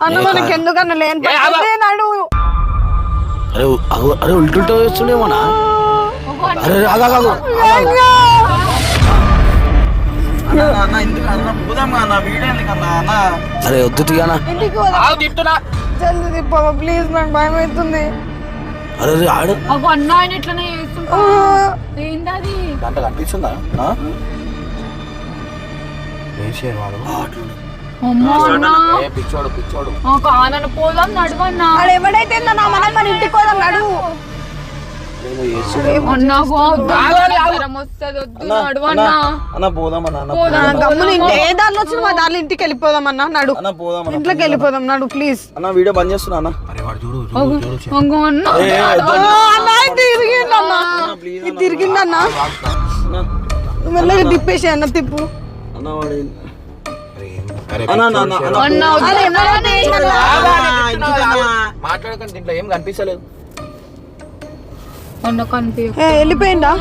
అన్న మనకి ఎందుకన్నా లేని అరే ఉల్టా వేస్తుండేమోనా అరే అరే వద్దు తీయనా ప్లీజ్ నాకు భయం అవుతుంది. అరే ఆడు అన్నా ఆయన ఇట్లనే చేస్తుంటా ఏంటది గంట కనిపిస్తుందా పిచ్చోడు కానన్న పోదాం నడవన్నా ఎవడైతే మన ఇంటికి పోదాం నడువు ఏ దారిలో వచ్చి మా దారిలో ఇంటికి వెళ్ళిపోదాం అన్న నడు ఇంట్లోకి వెళ్ళిపోదాం నడు ప్లీజ్ అన్న వీడియో బంద్ చేస్తున్నా తిరిగిందన్నా మెల్లగా తిప్పేసి అన్న తిప్పు మాట్లాడకండి దీంట్లో ఏం కనిపించలేదు వెళ్ళిపోయిందా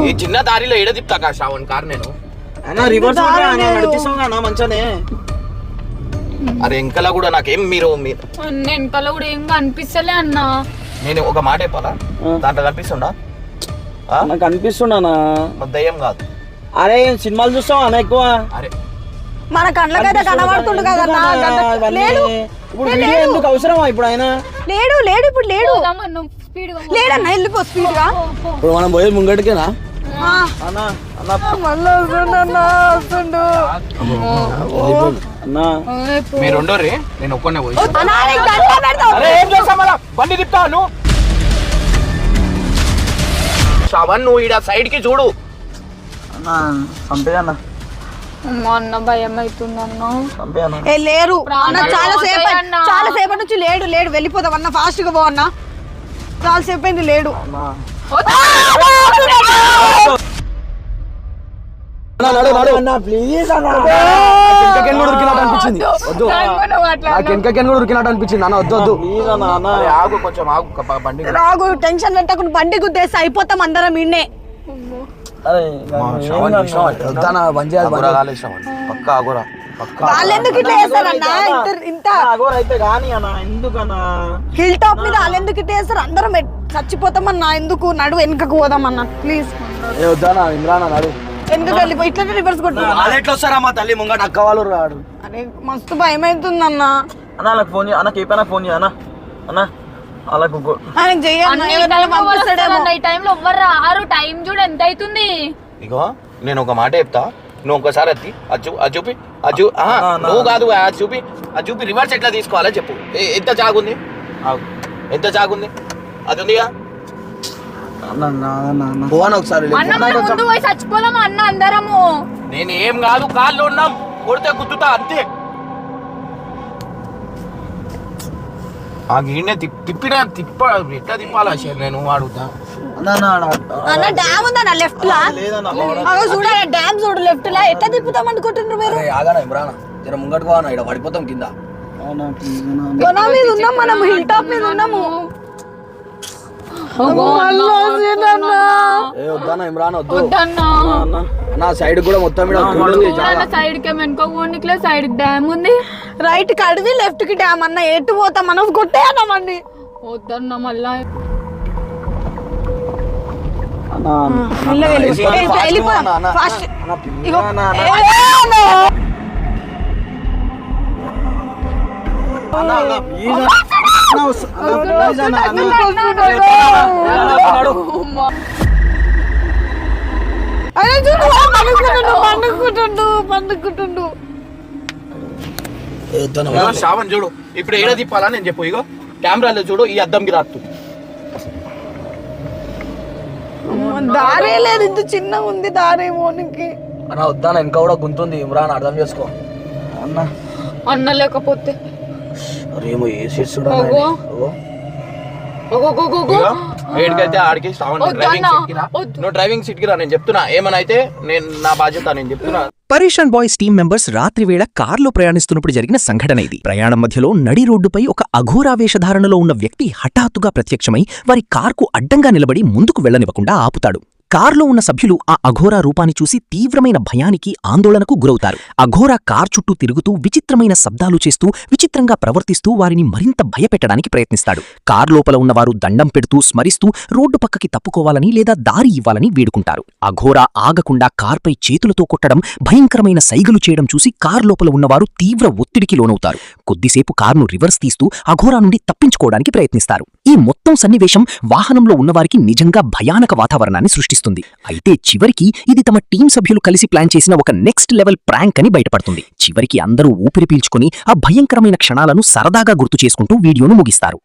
ఈ చిన్న దారిలో ఏడ తిప్పుతా శ్రావణ్ కార్ నేను మంచానే అరే వెనకాల కూడా నాకేం మీరు వెనకాల కూడా ఏం కనిపిస్తలే అన్నా. నేను ఒక మాట చెప్పాలా దాంట్లో కనిపిస్తుండా నాకు కనిపిస్తున్నా దయ్యం కాదు. అరే సినిమాలు చూస్తాం అన్న ఎక్కువ. అరే మన కళ్ళకైతే కనబడుతుండు కదన్నా. ఎందుకు అవసరమా ఇప్పుడు ఆయన లేడు ఇప్పుడు లేడు లేడన్నా వెళ్ళిపో స్పీడ్ గా. ఇప్పుడు మనం పోయేది ముంగడికేనా మీరు ఉండోర్రీ నేను ఒక్కనే పోయి బండి తిప్తాను. శ్రవణ్ నువ్వు ఈడ సైడ్ కి చూడు పంపేయన్నా అన్న భయం అవుతుంది లేరు చాలా సేపటి నుంచి లేడు వెళ్ళిపోదాం అన్న ఫాస్ట్ గా పో అన్న చాలా సేపు అయింది లేడు. రాగు టెన్షన్ పెట్టకుండా బండి గుద్దేసి అయిపోతాం అందరం ఇన్నే. వాళ్ళెందుకు ఇట్లా చేస్తారన్నా ఇంత హిల్ టాప్ మీద వాళ్ళెందుకు ఇట్లా చేస్తారు? అందరం చచ్చిపోతామన్నా. ఎందుకు నడు వెనుకకు పోదామన్నా ప్లీజ్. వెనుకకు వెళ్ళిపోయి ఇట్లా రివర్స్ కొట్టు తల్లి ముంగట అక్క వాళ్ళు రాడు. అరే మస్తు భయం అవుతుంది అన్న. ఫోన్ ఫోన్ చేయనా అన్న టైం చూడు ఎంత అవుతుంది. ఇగో నేను ఒక మాట చెప్తా, నువ్వు ఒకసారి అది చూపి నువ్వు కాదు అది చూపి రివర్స్ ఎట్లా తీసుకోవాలో చెప్పు. ఎంత చాగుంది అది ఉందిగా ఒకసారి చచ్చిపోదాం అన్న అందరము. నేను ఏం కాదు కాళ్ళు ఉన్నాం కొడితే గుద్దుతా అంతే. ఎట్లా తిప్పాలా నేను అడుగుతా. డ్యామ్ ఉందా లెఫ్ట్ లా చూడాలి. డ్యామ్ చూడు లెఫ్ట్ లా ఎట్లా తిప్పుతాం అనుకుంటున్నారు మీరు? ముంగట్టుకో ఇక్కడ పడిపోతాం కింద. మీద ఉన్నాం మనం హిల్ టాప్ మీద ఉన్నాము. సైడ్ కూడా మొత్తం సైడ్ కి వెనుకోండి సైడ్ డ్యామ్ ఉంది. రైట్ కి అడవి లెఫ్ట్ కి డ్యామ్ అన్న. ఎటు పోతాం మనం? కొట్టేయమండి. వద్దన్నా మళ్ళా పండుకుంటుండు. శ్రావణ్ చూడు ఇప్పుడు ఏడ తిప్పాలా నేను చెప్పు. ఇగో కెమెరాలో చూడు ఈ అద్దంకి రాత్తు. దారే లేదు, ఇంత చిన్న ఉంది దారేమోనికి. అన్న వద్దాను వెనక కూడా గుంతుంది ఇమ్రాన్ అర్థం చేసుకో అన్న. లేకపోతే అరేమో వేసేస్తున్నా ఏడికైతే ఆడికి నువ్వు డ్రైవింగ్ సీట్ కి రా నేను చెప్తున్నా. ఏమన్నా అయితే నేను నా బాధ్యత నేను చెప్తున్నా. పరేషాన్ బాయ్స్ టీం మెంబర్స్ రాత్రివేళ కార్లో ప్రయాణిస్తున్నప్పుడు జరిగిన సంఘటన ఇది. ప్రయాణం మధ్యలో నడి రోడ్డుపై ఒక అఘోరావేశధారణలో ఉన్న వ్యక్తి హఠాత్తుగా ప్రత్యక్షమై వారి కార్కు అడ్డంగా నిలబడి ముందుకు వెళ్లనివ్వకుండా ఆపుతాడు. కార్లో ఉన్న సభ్యులు ఆ అఘోరా రూపాన్ని చూసి తీవ్రమైన భయానికి ఆందోళనకు గురవుతారు. అఘోరా కార్ చుట్టూ తిరుగుతూ విచిత్రమైన శబ్దాలు చేస్తూ విచిత్రంగా ప్రవర్తిస్తూ వారిని మరింత భయపెట్టడానికి ప్రయత్నిస్తాడు. కార్ లోపల ఉన్నవారు దండం పెడుతూ స్మరిస్తూ రోడ్డు పక్కకి తప్పుకోవాలని లేదా దారి ఇవ్వాలని వేడుకుంటారు. అఘోరా ఆగకుండా కార్పై చేతులతో కొట్టడం, భయంకరమైన సైగలు చేయడం చూసి కార్ లోపల ఉన్నవారు తీవ్ర ఒత్తిడికి లోనవుతారు. కొద్దిసేపు కార్ను రివర్స్ తీస్తూ అఘోరా నుండి తప్పించుకోవడానికి ప్రయత్నిస్తారు. ఈ మొత్తం సన్నివేశం వాహనంలో ఉన్నవారికి నిజంగా భయానక వాతావరణాన్ని సృష్టిస్తుంది. అయితే చివరికి ఇది తమ టీం సభ్యులు కలిసి ప్లాన్ చేసిన ఒక నెక్స్ట్ లెవెల్ ప్రాంక్ అని బయటపడుతుంది. చివరికి అందరూ ఊపిరి పీల్చుకుని ఆ భయంకరమైన క్షణాలను సరదాగా గుర్తు చేసుకుంటూ వీడియోను ముగిస్తారు.